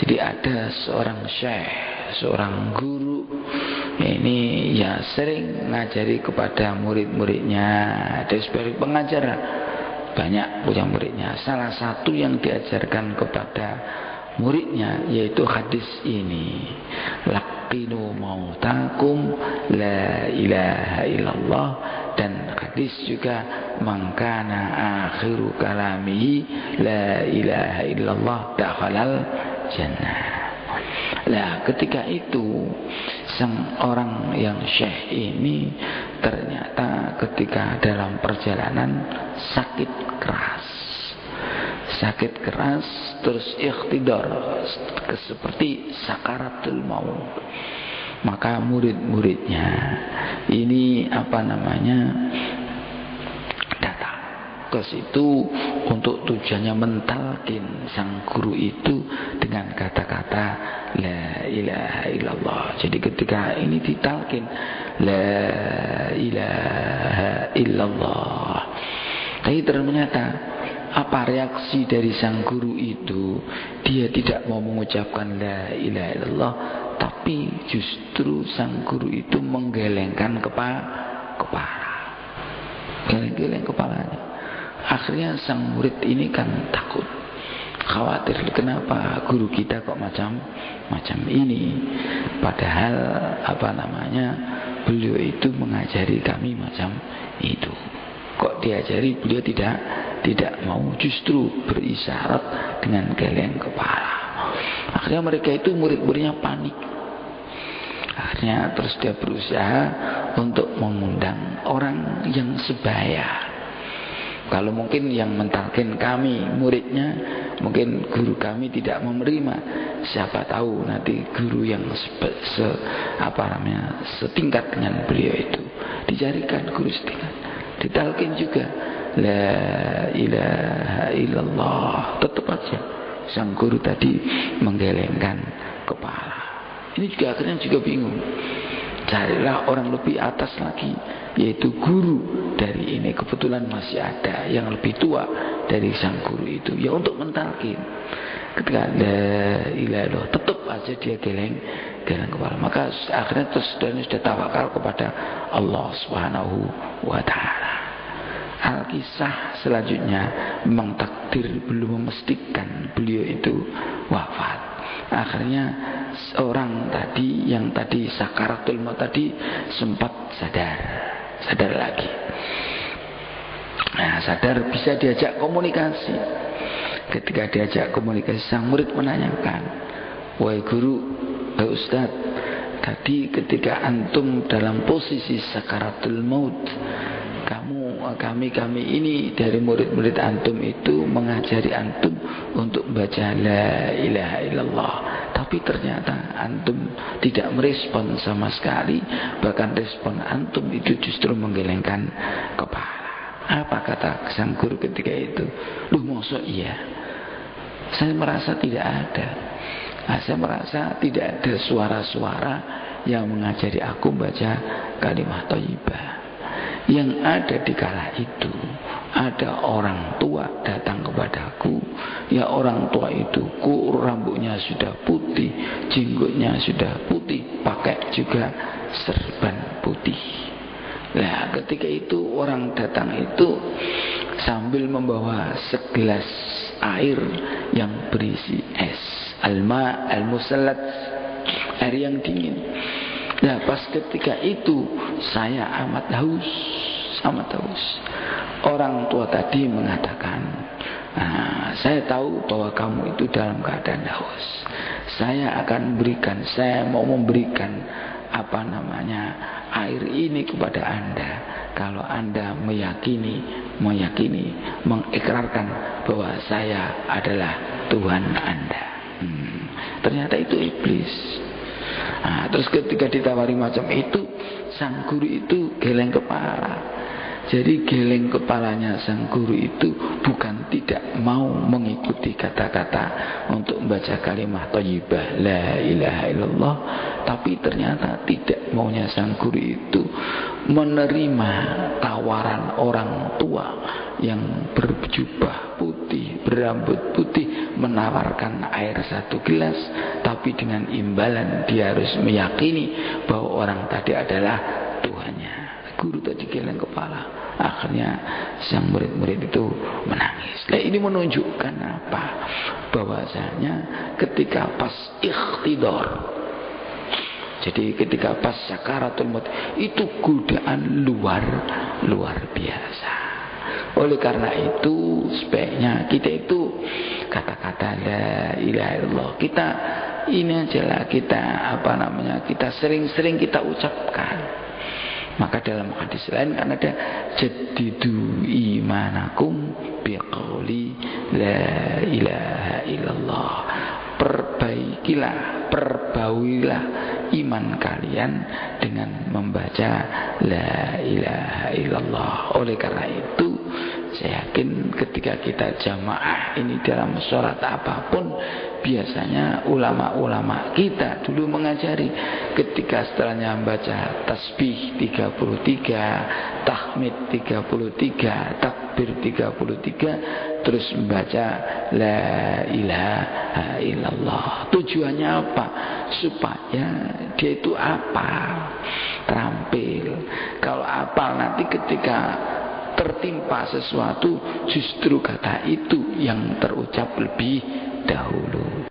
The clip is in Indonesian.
Jadi ada seorang syekh, seorang guru, ini ya sering ngajari kepada murid-muridnya. Ada sebagai pengajar, banyak punya muridnya. Salah satu yang diajarkan kepada muridnya yaitu hadis ini, laqinu mautakum la ilaha illallah. Dan hadis juga, mangkana akhiru kalamihi la ilaha illallah dakhalal jannah. Nah, ketika itu sang orang yang syekh ini ternyata ketika dalam perjalanan sakit keras, terus ikhtidar, seperti sakaratul maut. Maka murid-muridnya ini datang ke situ untuk tujuannya mentalkin sang guru itu dengan kata-kata la ilaha illallah. Jadi ketika ini ditalkin la ilaha illallah, tapi ternyata apa reaksi dari sang guru itu? Dia tidak mau mengucapkan la ilaha illallah, tapi justru sang guru itu menggelengkan kepala, geleng-geleng kepalanya. Akhirnya sang murid ini kan takut, khawatir, kenapa guru kita kok macam ini, padahal beliau itu mengajari kami macam itu. Kok diajari beliau tidak mau, justru berisyarat dengan geleng kepala. Akhirnya mereka itu murid-muridnya panik. Akhirnya terus dia berusaha untuk mengundang orang yang sebaya. Kalau mungkin yang mentalkin kami muridnya, mungkin guru kami tidak menerima. Siapa tahu nanti guru yang setingkat dengan beliau itu dicarikan guru setingkat, ditalkin juga la ilaha illallah. Tetap aja sang guru tadi menggelengkan kepala. Ini juga akhirnya juga bingung. Carilah orang lebih atas lagi, yaitu guru dari ini. Kebetulan masih ada yang lebih tua dari sang guru itu, ya untuk mentalkin. Ketika la ilaha illallah, tetap aja dia geleng kepala. Maka akhirnya terus sudah tawakal kepada Allah Subhanahu wa taala. Alkisah selanjutnya, memang takdir belum memastikan beliau itu wafat. Akhirnya orang tadi yang tadi sakaratul maut tadi sempat sadar lagi. Nah, sadar, bisa diajak komunikasi. Ketika diajak komunikasi, sang murid menanyakan, wahai guru, wahai ustaz, tadi ketika antum dalam posisi sakaratul maut, kami ini dari murid-murid antum itu mengajari antum untuk baca la ilaha illallah, tapi ternyata antum tidak merespon sama sekali. Bahkan respon antum itu justru menggelengkan kepala. Apa kata sang guru ketika itu? Loh, maksud iya? Saya merasa tidak ada. Saya merasa tidak ada suara-suara yang mengajari aku baca kalimat thayyibah. Yang ada di kala itu, ada orang tua datang kepadaku. Ya, orang tua itu rambutnya sudah putih, jenggotnya sudah putih, pakai juga serban putih. Nah, ketika itu orang datang itu sambil membawa segelas air yang berisi es, alma al-musallat, air yang dingin. Nah, pas ketika itu saya amat haus. Orang tua tadi mengatakan, saya tahu bahwa kamu itu dalam keadaan haus. Saya mau memberikan air ini kepada Anda. Kalau Anda meyakini, mengikrarkan bahwa saya adalah Tuhan Anda. Ternyata itu iblis. Terus ketika ditawari macam itu, sang guru itu geleng kepala. Jadi geleng kepalanya sang guru itu bukan tidak mau mengikuti kata-kata untuk membaca kalimat thayyibah la ilaha illallah, tapi ternyata tidak maunya sang guru itu menerima tawaran orang tua yang berjubah putih, berambut putih, menawarkan air 1 gelas, tapi dengan imbalan dia harus meyakini bahwa orang tadi adalah Tuhannya. Guru tadi geleng kepala, akhirnya sang murid-murid itu menangis. Nah, ini menunjukkan apa? Bahwasanya ketika pas ikhtidar, jadi ketika pas sakaratul maut itu godaan luar biasa. Oleh karena itu sebaiknya kita itu kata-kata la ilaha illallah kita ini ajalah kita sering-sering kita ucapkan. Maka dalam hadis lain kan ada jaddidu imanakum biqauli la ilaha illallah. Perbauilah iman kalian dengan membaca la ilaha illallah. Oleh karena itu saya yakin ketika kita jamaah ini dalam sholat apapun, biasanya ulama-ulama kita dulu mengajari ketika setelahnya membaca tasbih 33, tahmid 33, takbir 33, terus membaca la ilaha illallah. Tujuannya apa? Supaya dia itu terampil. Kalau apal nanti ketika tertimpa sesuatu, justru kata itu yang terucap lebih dahulu.